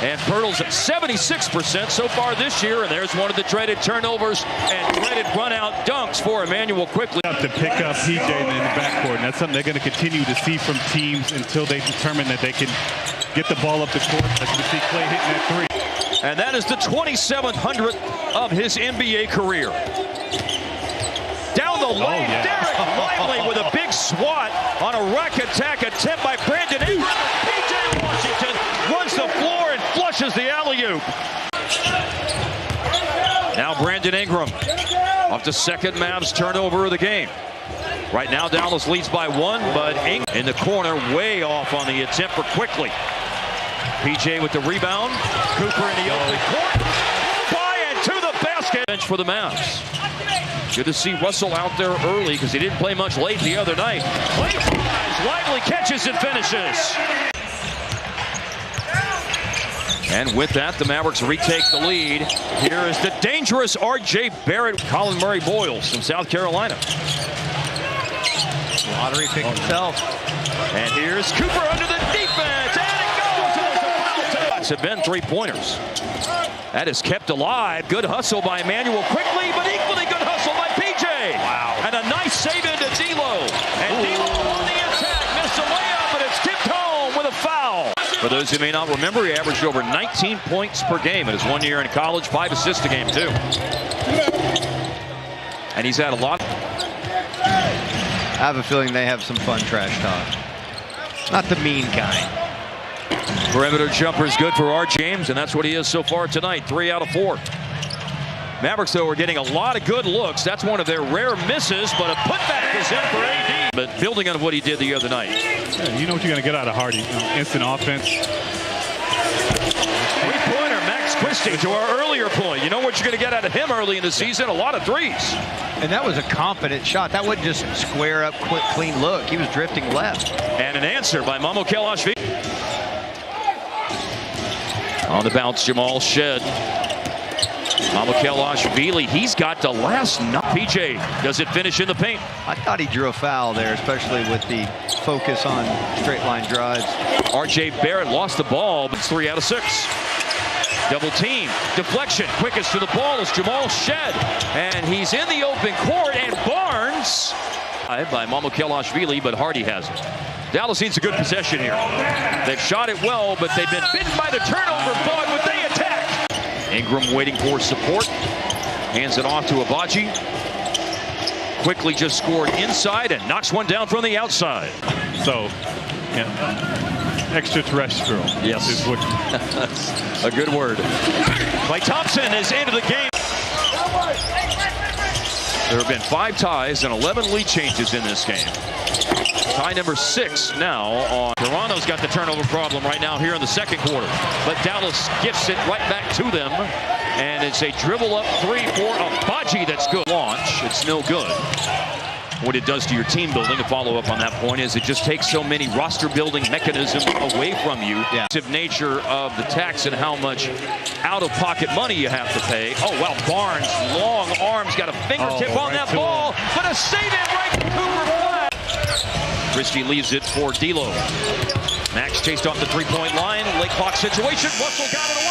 And Pirtle's at 76% so far this year. And there's one of the dreaded turnovers and dreaded run-out dunks for Emmanuel quickly. To pick up PJ in the backcourt, and that's something they're going to continue to see from teams until they determine that they can get the ball up the court. As you can see Clay hitting that three. And that is the 2700th of his NBA career. Down the lane, Derek Lively with a big swat on a rack attack attempt by Brandon Ingram. PJ Washington runs the floor and flushes the alley-oop. Now Brandon Ingram off the second Mavs turnover of the game. Right now Dallas leads by 1, but Ingram in the corner way off on the attempt for Quickly. PJ with the rebound. Cooper in the open court. By and to the basket. Bench for the Mavs. Good to see Russell out there early because he didn't play much late the other night. Lively catches and finishes. And with that, the Mavericks retake the lead. Here is the dangerous R.J. Barrett, Colin Murray Boyles from South Carolina. Lottery pick himself. And here's Cooper under the defense. And it goes. It was a foul touch. Have been three-pointers. That is kept alive. Good hustle by Emmanuel quickly, but equally good hustle by PJ. Wow. And a nice save into D'Lo. And D'Lo on the attack. Missed a layup, but it's tipped home with a foul. For those who may not remember, he averaged over 19 points per game in his 1 year in college, 5 assists a game, too. And he's had a lot. I have a feeling they have some fun trash talk. Not the mean kind. Perimeter jumper is good for our James, and that's what he is so far tonight. 3 out of 4. Mavericks, though, are getting a lot of good looks. That's one of their rare misses, but a putback is in for AD. But building on what he did the other night. Yeah, you know what you're going to get out of Hardy. Instant offense. Three-pointer, Max Christie, to our earlier point. You know what you're going to get out of him early in the season? A lot of threes. And that was a confident shot. That wasn't just square up, quick, clean look. He was drifting left. And an answer by Mamo Kalshi. On the bounce, Jamal Shed. Mamo Kalshi, he's got the last nut. PJ, does it finish in the paint? I thought he drew a foul there, especially with the focus on straight line drives. R.J. Barrett lost the ball, but it's 3 out of 6. Double team, deflection, quickest to the ball is Jamal Shed. And he's in the open court, and Barnes by Mamo Kalshi, but Hardy has it. Dallas needs a good possession here. They've shot it well, but they've been bitten by the turnover bug when they attack. Ingram waiting for support. Hands it off to Abaji. Quickly just scored inside and knocks one down from the outside. So, yeah, extraterrestrial. Yes. Is what a good word. Klay Thompson is into the game. There have been 5 ties and 11 lead changes in this game. Tie number 6 now on. Toronto's got the turnover problem right now here in the second quarter. But Dallas gifts it right back to them. And it's a dribble up 3 for Abaji that's good. Launch, it's no good. What it does to your team building, to follow up on that point, is it just takes so many roster building mechanisms away from you. Yeah. The nature of the tax and how much out-of-pocket money you have to pay. Oh, wow, Barnes, long arms, got a fingertip on that ball, but a save it right to Cooper flat. Christie leaves it for D'Lo. Max chased off the three-point line, late clock situation, Russell got it away.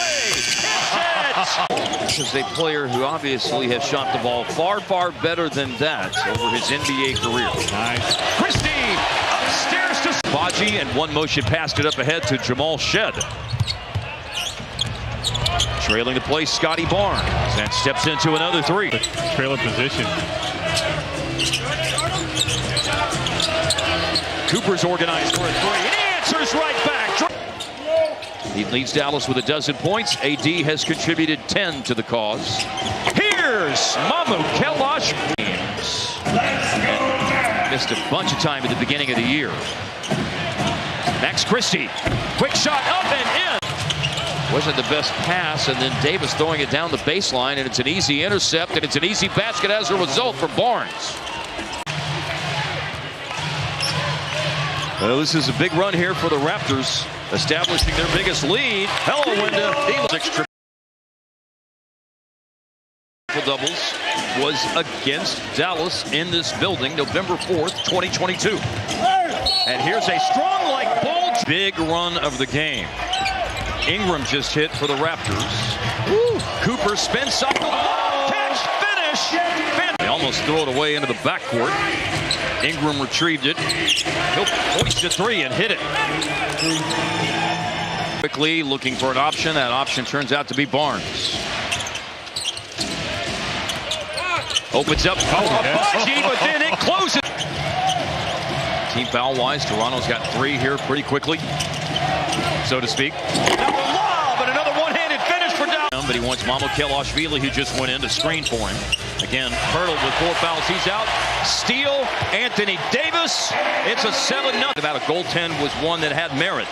This is a player who obviously has shot the ball far, far better than that over his NBA career. Nice. Christie upstairs to Baji, and one motion passed it up ahead to Jamal Shed. Trailing the play, Scotty Barnes, and steps into another 3. Trailer position. Cooper's organized for a 3, and he answers right back. He leads Dallas with 12 points. AD has contributed 10 to the cause. Here's Mamo Kalshi. Missed a bunch of time at the beginning of the year. Max Christie, quick shot up and in. Wasn't the best pass, and then Davis throwing it down the baseline, and it's an easy intercept, and it's an easy basket as a result for Barnes. Well, this is a big run here for the Raptors, establishing their biggest lead. Hello, Wenda. 6 triple-doubles was against Dallas in this building, November 4th, 2022. And here's a strong like bulge. Big run of the game. Ingram just hit for the Raptors. Woo. Cooper spin cycle. Catch, finish. They almost throw it away into the backcourt. Ingram retrieved it. He'll hoist a three and hit it. Quickly looking for an option. That option turns out to be Barnes. Opens up. Budgie, but then it closes. Team foul-wise, Toronto's got three here pretty quickly, so to speak. But another one-handed finish for Dallas. But he wants Kalshi, who just went in to screen for him. Again, Hurdle with 4 fouls. He's out. Steal, Anthony Davis. It's a 7-0. About a goaltend was one that had merit.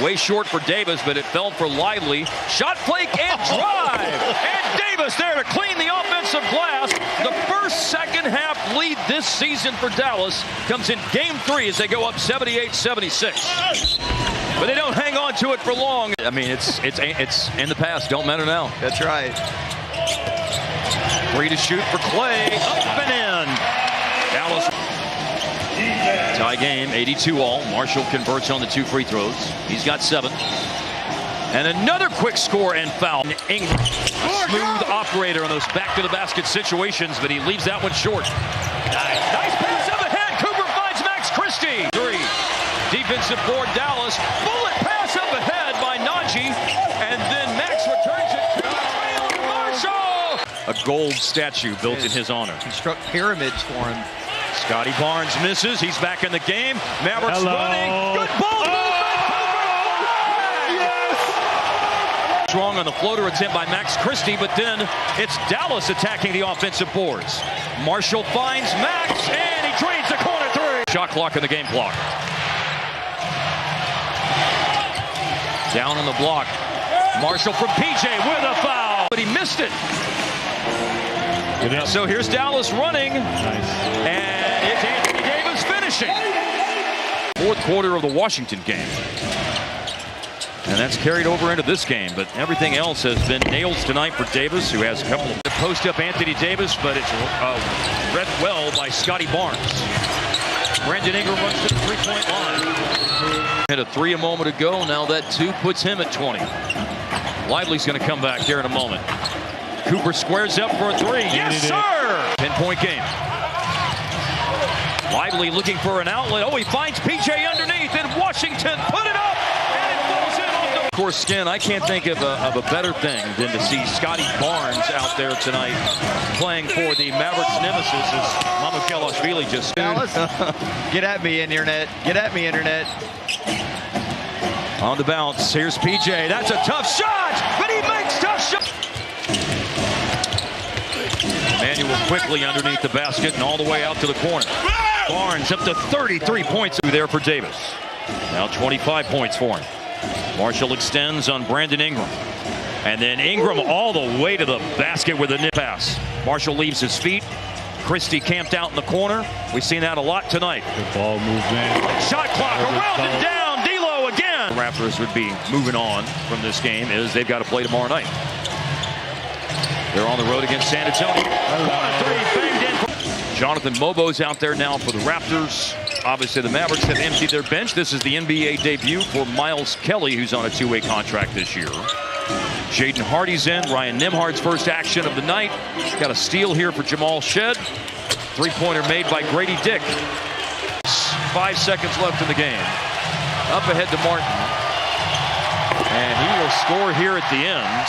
Way short for Davis, but it fell for Lively. Shot flake and drive. And Davis there to clean the offensive glass. The first second-half lead this season for Dallas comes in Game 3 as they go up 78-76. But they don't hang on to it for long. I mean, it's in the past. Don't matter now. That's right. 3 to shoot for Clay. Up and in. Dallas. Tie game, 82-all. Marshall converts on the 2 free throws. He's got 7. And another quick score and foul. Ingram, a smooth operator on those back-to-the-basket situations, but he leaves that one short. Nice pass up ahead. Cooper finds Max Christie. 3. Defensive board, Dallas. Bullet pass up ahead by Najee. And then Max returns it to Marshall. A gold statue built in his honor. He struck pyramids for him. Scotty Barnes misses. He's back in the game. Mavericks running. Good ball movement. Yes! Strong on the floater attempt by Max Christie, but then it's Dallas attacking the offensive boards. Marshall finds Max, and he drains the corner 3. Shot clock in the game clock. Down on the block. Marshall from PJ with a foul, but he missed it. So here's Dallas running. Nice. And it's Anthony Davis finishing. 4th quarter of the Washington game. And that's carried over into this game. But everything else has been nails tonight for Davis, who has a couple of post up Anthony Davis, but it's read well by Scotty Barnes. Brandon Ingram runs to the 3-point line. Hit a 3 a moment ago. Now that 2 puts him at 20. Lively's going to come back here in a moment. Cooper squares up for a 3. Yes, sir! 10-point game. Lively looking for an outlet. Oh, he finds PJ underneath, and Washington put it up, and it falls in off the... Of course, Skin, I can't think of a better thing than to see Scotty Barnes out there tonight playing for the Mavericks nemesis as Kalshi just... Get at me, Internet. Get at me, Internet. On the bounce, here's PJ. That's a tough shot, but he makes tough shots. Manuel quickly underneath the basket and all the way out to the corner. Barnes up to 33 points there for Davis. Now 25 points for him. Marshall extends on Brandon Ingram. And then Ingram all the way to the basket with a nip pass. Marshall leaves his feet. Christie camped out in the corner. We've seen that a lot tonight. Good ball movement. Shot clock around and down. D'Lo again. The Raptors would be moving on from this game as they've got to play tomorrow night. They're on the road against San Antonio. 1-3 banged in. Jonathan Mobo's out there now for the Raptors. Obviously, the Mavericks have emptied their bench. This is the NBA debut for Miles Kelly, who's on a 2-way contract this year. Jaden Hardy's in. Ryan Nembhard's first action of the night. Got a steal here for Jamal Shed. 3-pointer made by Grady Dick. 5 seconds left in the game. Up ahead to Martin. And he will score here at the end.